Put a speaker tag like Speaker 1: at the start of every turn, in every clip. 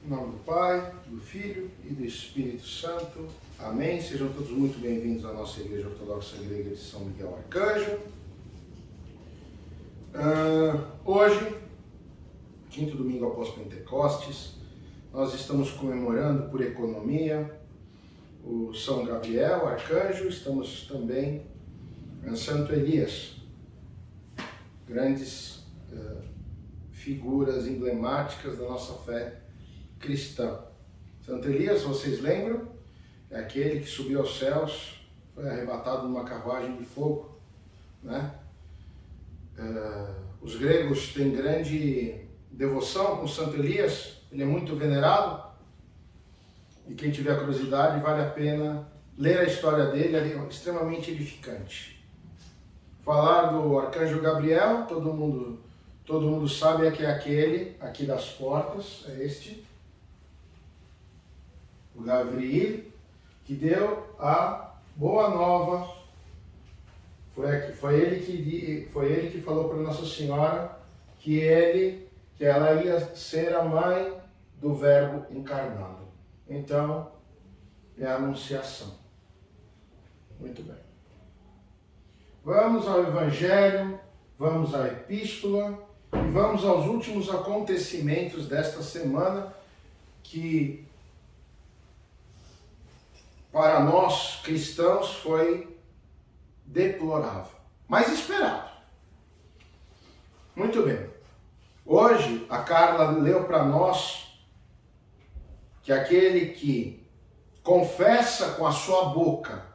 Speaker 1: Em nome do Pai, do Filho e do Espírito Santo. Amém. Sejam todos muito bem-vindos à nossa Igreja Ortodoxa Grega de São Miguel Arcanjo. Hoje, quinto domingo após Pentecostes, nós estamos comemorando por economia o São Gabriel, Arcanjo. Estamos também em Santo Elias, grandes figuras emblemáticas da nossa fé cristã. Santo Elias, vocês lembram? É aquele que subiu aos céus, foi arrebatado numa carruagem de fogo, né? Os gregos têm grande devoção com Santo Elias, ele é muito venerado, e quem tiver curiosidade vale a pena ler a história dele, ele é extremamente edificante. Falar do Arcanjo Gabriel, todo mundo sabe que é aquele aqui das portas, é este, o Gabriel, que deu a boa nova. Foi ele que falou para Nossa Senhora que ela ia ser a mãe do Verbo encarnado. Então, é a Anunciação. Muito bem. Vamos ao Evangelho, vamos à Epístola e vamos aos últimos acontecimentos desta semana que, para nós cristãos, foi deplorável, mas esperado. Muito bem. Hoje, a Carla leu para nós que aquele que confessa com a sua boca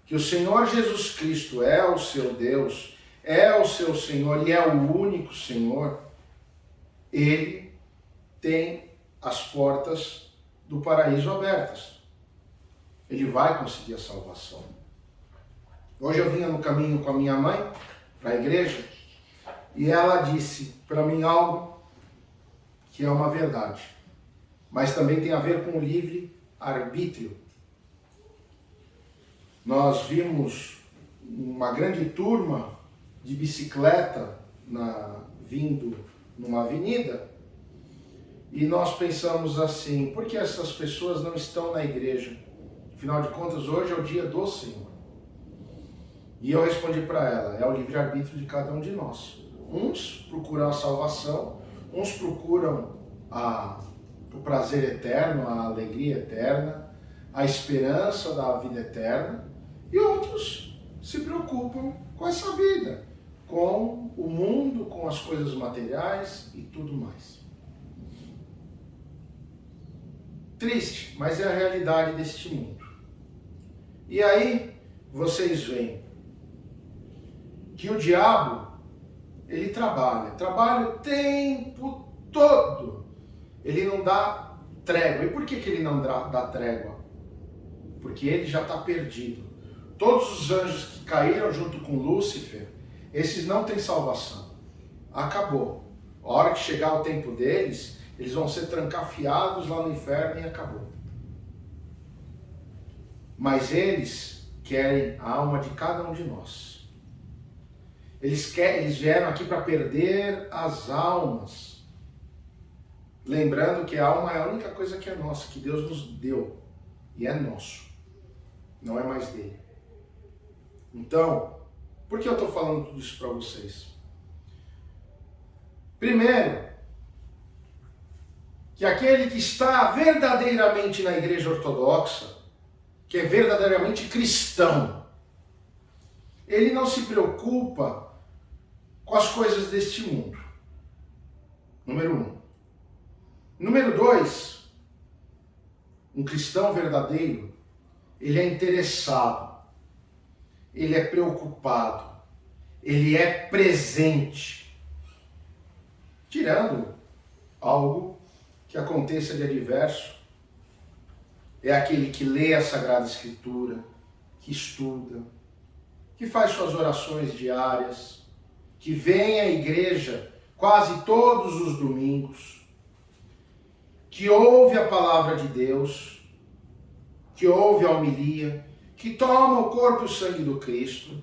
Speaker 1: que o Senhor Jesus Cristo é o seu Deus, é o seu Senhor e é o único Senhor, ele tem as portas do paraíso abertas. Ele vai conseguir a salvação. Hoje eu vinha no caminho com a minha mãe para a igreja e ela disse para mim algo que é uma verdade, mas também tem a ver com o livre-arbítrio. Nós vimos uma grande turma de bicicleta vindo numa avenida e nós pensamos assim: por que essas pessoas não estão na igreja? Afinal de contas, hoje é o dia do Senhor. E eu respondi para ela: é o livre-arbítrio de cada um de nós. Uns procuram a salvação, uns procuram o prazer eterno, a alegria eterna, a esperança da vida eterna, e outros se preocupam com essa vida, com o mundo, com as coisas materiais e tudo mais. Triste, mas é a realidade deste mundo. E aí vocês veem que o diabo, ele trabalha o tempo todo. Ele não dá trégua. E por que ele não dá trégua? Porque ele já está perdido. Todos os anjos que caíram junto com Lúcifer, esses não têm salvação. Acabou. A hora que chegar o tempo deles, eles vão ser trancafiados lá no inferno e acabou. Mas eles querem a alma de cada um de nós. Eles vieram aqui para perder as almas. Lembrando que a alma é a única coisa que é nossa, que Deus nos deu. E é nosso. Não é mais dele. Então, por que eu estou falando tudo isso para vocês? Primeiro, que aquele que está verdadeiramente na Igreja Ortodoxa, que é verdadeiramente cristão, ele não se preocupa com as coisas deste mundo. Número 1. Número 2, um cristão verdadeiro, ele é interessado, ele é preocupado, ele é presente, tirando algo que aconteça de adverso. É aquele que lê a Sagrada Escritura, que estuda, que faz suas orações diárias, que vem à igreja quase todos os domingos, que ouve a palavra de Deus, que ouve a homilia, que toma o corpo e o sangue do Cristo,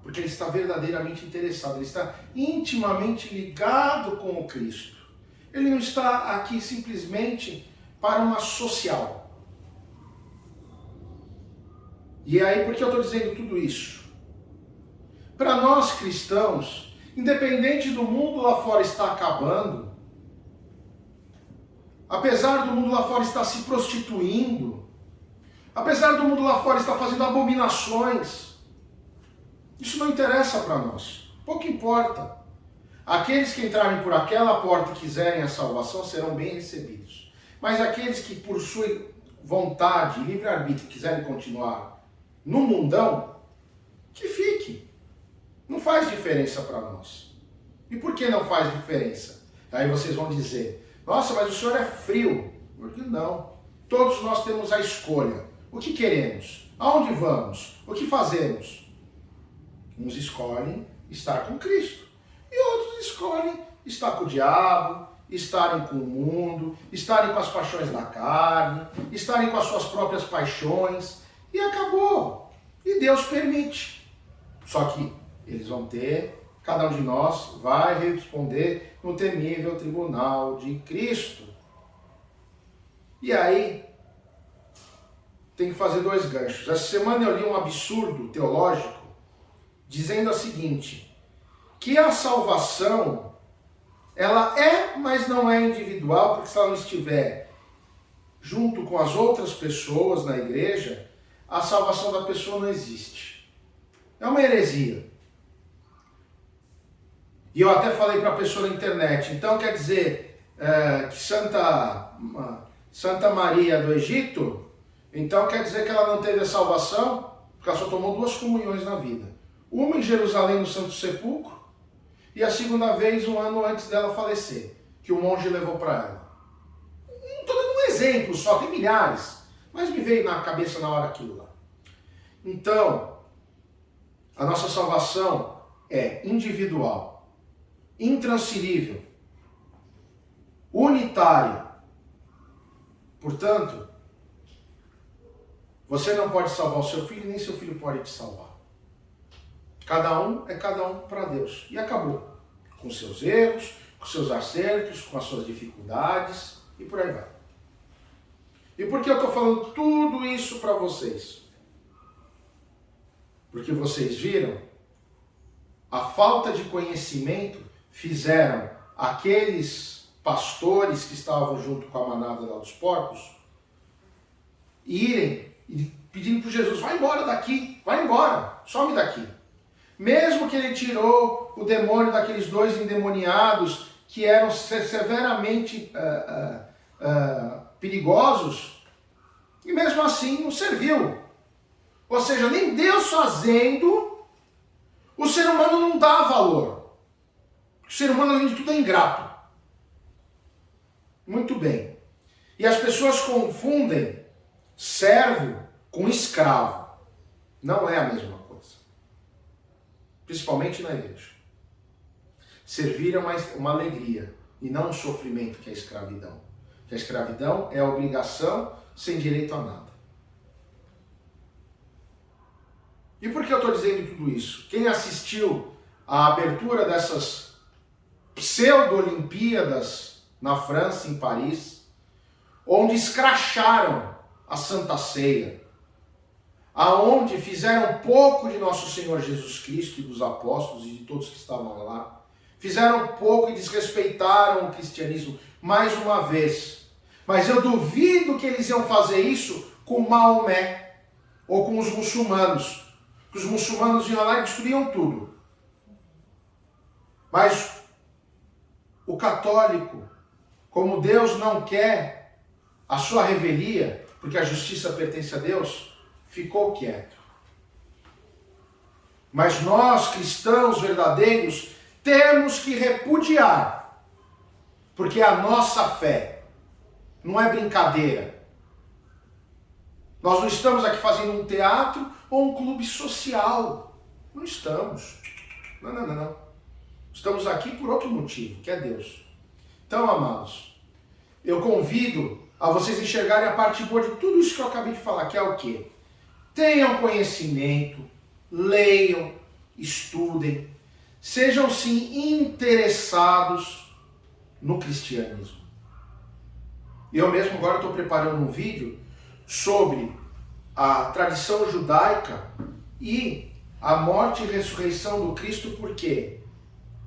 Speaker 1: porque ele está verdadeiramente interessado, ele está intimamente ligado com o Cristo. Ele não está aqui simplesmente para uma social. E aí, por que eu estou dizendo tudo isso? Para nós cristãos, independente do mundo lá fora estar acabando, apesar do mundo lá fora estar se prostituindo, apesar do mundo lá fora estar fazendo abominações, isso não interessa para nós. Pouco importa. Aqueles que entrarem por aquela porta e quiserem a salvação serão bem recebidos. Mas aqueles que por sua vontade e livre-arbítrio quiserem continuar no mundão, que fique. Não faz diferença para nós. E por que não faz diferença? Aí vocês vão dizer, nossa, mas o senhor é frio. Porque não. Todos nós temos a escolha. O que queremos? Aonde vamos? O que fazemos? Uns escolhem estar com Cristo. E outros escolhem estar com o diabo, estarem com o mundo, estarem com as paixões da carne, estarem com as suas próprias paixões. E acabou. E Deus permite. Só que eles vão ter, cada um de nós vai responder no temível tribunal de Cristo. E aí, tem que fazer dois ganchos. Essa semana eu li um absurdo teológico dizendo o seguinte, que a salvação, ela é, mas não é individual, porque se ela não estiver junto com as outras pessoas na igreja, a salvação da pessoa não existe. É uma heresia. E eu até falei para a pessoa na internet, então quer dizer que Santa Maria do Egito, então quer dizer que ela não teve a salvação, porque ela só tomou 2 comunhões na vida. Uma em Jerusalém, no Santo Sepulcro, e a segunda vez, um ano antes dela falecer, que o monge levou para ela. Não estou dando um exemplo só, tem milhares, mas me veio na cabeça na hora aquilo lá. Então, a nossa salvação é individual, intransferível, unitária. Portanto, você não pode salvar o seu filho, nem seu filho pode te salvar. Cada um é cada um para Deus. E acabou. Com seus erros, com seus acertos, com as suas dificuldades e por aí vai. E por que eu estou falando tudo isso para vocês? Porque vocês viram a falta de conhecimento fizeram aqueles pastores que estavam junto com a manada lá dos porcos irem e pedindo para Jesus, vai embora daqui, vai embora, some daqui. Mesmo que ele tirou o demônio daqueles 2 endemoniados que eram severamente perigosos, e mesmo assim não serviu. Ou seja, nem Deus fazendo, o ser humano não dá valor. O ser humano, além de tudo, é ingrato. Muito bem. E as pessoas confundem servo com escravo. Não é a mesma coisa. Principalmente na igreja. Servir é uma alegria e não um sofrimento, que é a escravidão. Que a escravidão é a obrigação sem direito a nada. E por que eu estou dizendo tudo isso? Quem assistiu à abertura dessas pseudo-olimpíadas na França, em Paris, onde escracharam a Santa Ceia, aonde fizeram pouco de nosso Senhor Jesus Cristo e dos apóstolos e de todos que estavam lá, fizeram pouco e desrespeitaram o cristianismo mais uma vez. Mas eu duvido que eles iam fazer isso com Maomé ou com os muçulmanos. Que os muçulmanos iam lá e destruíam tudo. Mas o católico, como Deus não quer a sua revelia, porque a justiça pertence a Deus, ficou quieto. Mas nós, cristãos verdadeiros, temos que repudiar, porque a nossa fé não é brincadeira. Nós não estamos aqui fazendo um teatro ou um clube social. Não estamos. Não. Estamos aqui por outro motivo, que é Deus. Então, amados, eu convido a vocês enxergarem a parte boa de tudo isso que eu acabei de falar, que é o quê? Tenham conhecimento, leiam, estudem, sejam sim interessados no cristianismo. Eu mesmo agora estou preparando um vídeo sobre a tradição judaica e a morte e ressurreição do Cristo, porque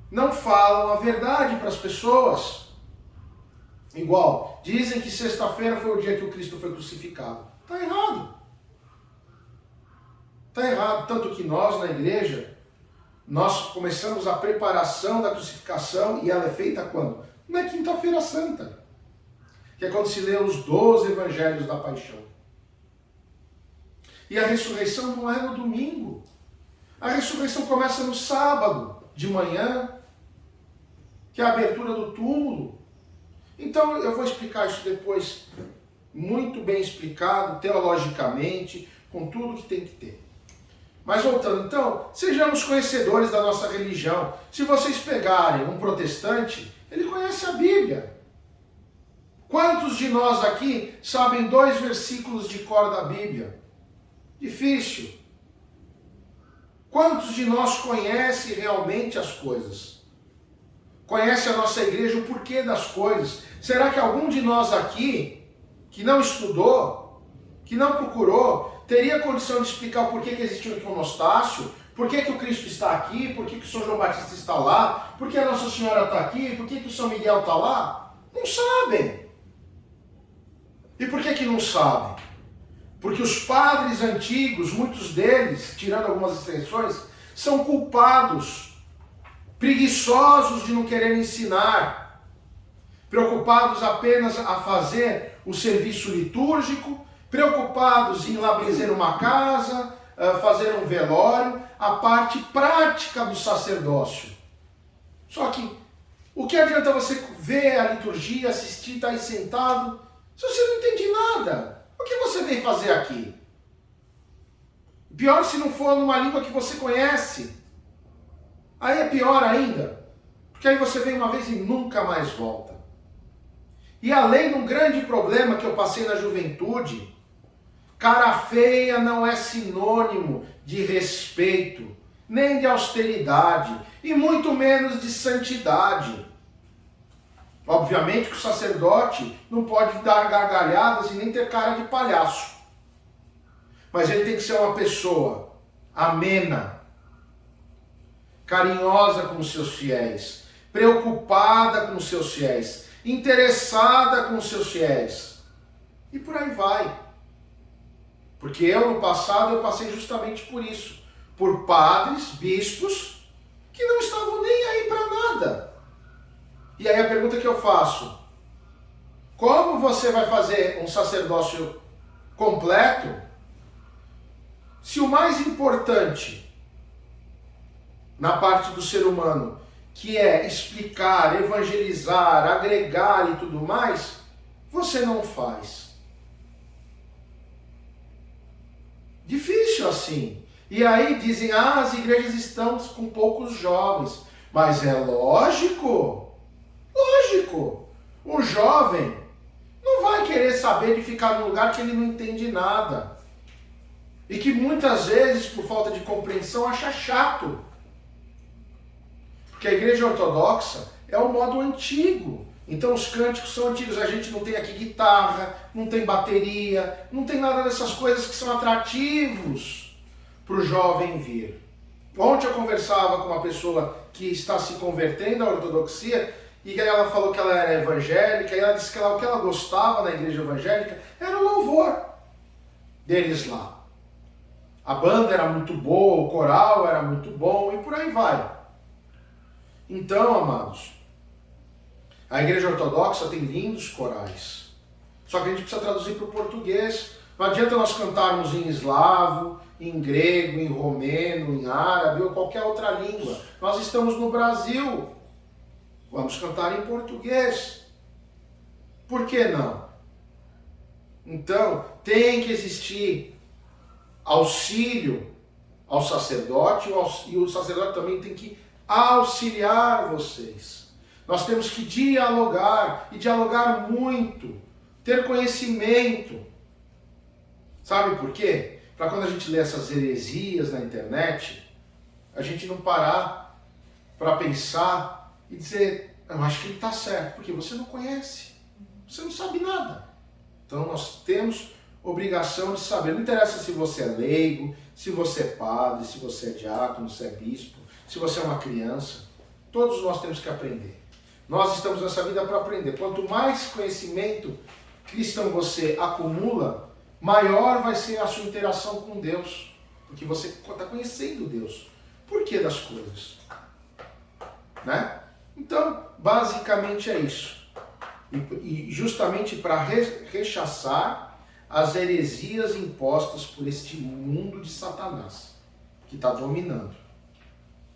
Speaker 1: não falam a verdade para as pessoas. Igual, dizem que sexta-feira foi o dia que o Cristo foi crucificado. Está errado. Está errado. Tanto que nós, na igreja, nós começamos a preparação da crucificação e ela é feita quando? Na Quinta-feira Santa. Que é quando se lê os 12 evangelhos da paixão. E a ressurreição não é no domingo. A ressurreição começa no sábado, de manhã, que é a abertura do túmulo. Então eu vou explicar isso depois, muito bem explicado, teologicamente, com tudo que tem que ter. Mas voltando, então, sejamos conhecedores da nossa religião. Se vocês pegarem um protestante, ele conhece a Bíblia. Quantos de nós aqui sabem 2 versículos de cor da Bíblia? Difícil. Quantos de nós conhecem realmente as coisas? Conhece a nossa igreja, o porquê das coisas? Será que algum de nós aqui, que não estudou, que não procurou, teria condição de explicar o porquê que existe o iconostácio? Por que o Cristo está aqui? Por que o São João Batista está lá? Por que a Nossa Senhora está aqui? Por que o São Miguel está lá? Não sabem. E por que não sabem? Porque os padres antigos, muitos deles, tirando algumas exceções, são culpados, preguiçosos de não querer ensinar, preocupados apenas a fazer o serviço litúrgico, preocupados em ir lá benzer uma casa, fazer um velório, a parte prática do sacerdócio. Só que, o que adianta você ver a liturgia, assistir, estar aí sentado, se você não entende nada? O que você veio fazer aqui? Pior se não for numa língua que você conhece. Aí é pior ainda, porque aí você vem uma vez e nunca mais volta. E além de um grande problema que eu passei na juventude, cara feia não é sinônimo de respeito, nem de austeridade, e muito menos de santidade. Obviamente que o sacerdote não pode dar gargalhadas e nem ter cara de palhaço. Mas ele tem que ser uma pessoa amena, carinhosa com os seus fiéis, preocupada com os seus fiéis, interessada com os seus fiéis. E por aí vai. Porque eu, no passado, eu passei justamente por isso. Por padres, bispos, que não estavam nem aí para nada. E aí a pergunta que eu faço: como você vai fazer um sacerdócio completo se o mais importante na parte do ser humano, que é explicar, evangelizar, agregar e tudo mais, você não faz? Difícil assim. E aí dizem, as igrejas estão com poucos jovens. Mas é lógico. Um jovem não vai querer saber de ficar num lugar que ele não entende nada. E que muitas vezes, por falta de compreensão, acha chato. Porque a igreja ortodoxa é o modo antigo. Então os cânticos são antigos. A gente não tem aqui guitarra, não tem bateria, não tem nada dessas coisas que são atrativos para o jovem vir. Ontem eu conversava com uma pessoa que está se convertendo à ortodoxia, e aí ela falou que ela era evangélica, e ela disse que o que ela gostava na igreja evangélica era o louvor deles lá. A banda era muito boa, o coral era muito bom, e por aí vai. Então, amados, a igreja ortodoxa tem lindos corais. Só que a gente precisa traduzir para o português. Não adianta nós cantarmos em eslavo, em grego, em romeno, em árabe ou qualquer outra língua. Nós estamos no Brasil. Vamos cantar em português. Por que não? Então, tem que existir auxílio ao sacerdote, e o sacerdote também tem que auxiliar vocês. Nós temos que dialogar, e dialogar muito, ter conhecimento. Sabe por quê? Para quando a gente lê essas heresias na internet, a gente não parar para pensar e dizer, Eu acho que ele está certo, porque você não conhece, você não sabe nada. Então nós temos obrigação de saber. Não interessa se você é leigo, se você é padre, se você é diácono, se é bispo, se você é uma criança. Todos nós temos que aprender. Nós estamos nessa vida para aprender. Quanto mais conhecimento cristão você acumula, maior vai ser a sua interação com Deus. Porque você está conhecendo Deus. Por que das coisas? Né? Então, basicamente é isso. E justamente para rechaçar as heresias impostas por este mundo de Satanás, que está dominando.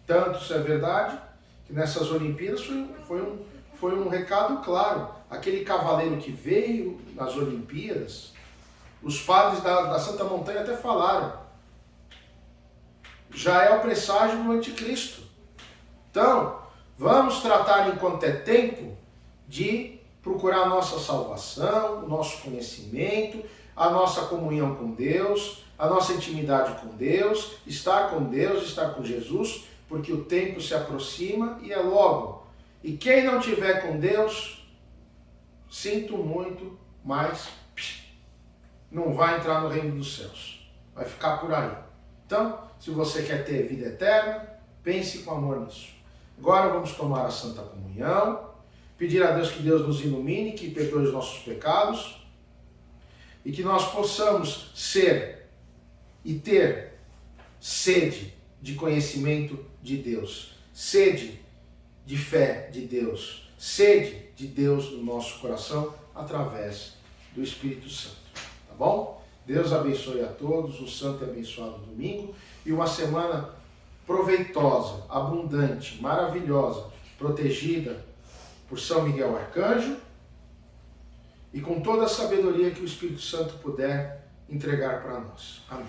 Speaker 1: Tanto isso é verdade, que nessas Olimpíadas foi um recado claro. Aquele cavaleiro que veio nas Olimpíadas, os padres da Santa Montanha até falaram, já é o presságio do anticristo. Então, vamos tratar enquanto é tempo de procurar a nossa salvação, o nosso conhecimento, a nossa comunhão com Deus, a nossa intimidade com Deus, estar com Jesus, porque o tempo se aproxima e é logo. E quem não tiver com Deus, sinto muito, mas não vai entrar no reino dos céus. Vai ficar por aí. Então, se você quer ter vida eterna, pense com amor nisso. Agora vamos tomar a Santa Comunhão, pedir a Deus que Deus nos ilumine, que perdoe os nossos pecados e que nós possamos ser e ter sede de conhecimento de Deus, sede de fé de Deus, sede de Deus no nosso coração através do Espírito Santo. Tá bom? Deus abençoe a todos, um santo e abençoado domingo e uma semana proveitosa, abundante, maravilhosa, protegida por São Miguel Arcanjo e com toda a sabedoria que o Espírito Santo puder entregar para nós. Amém.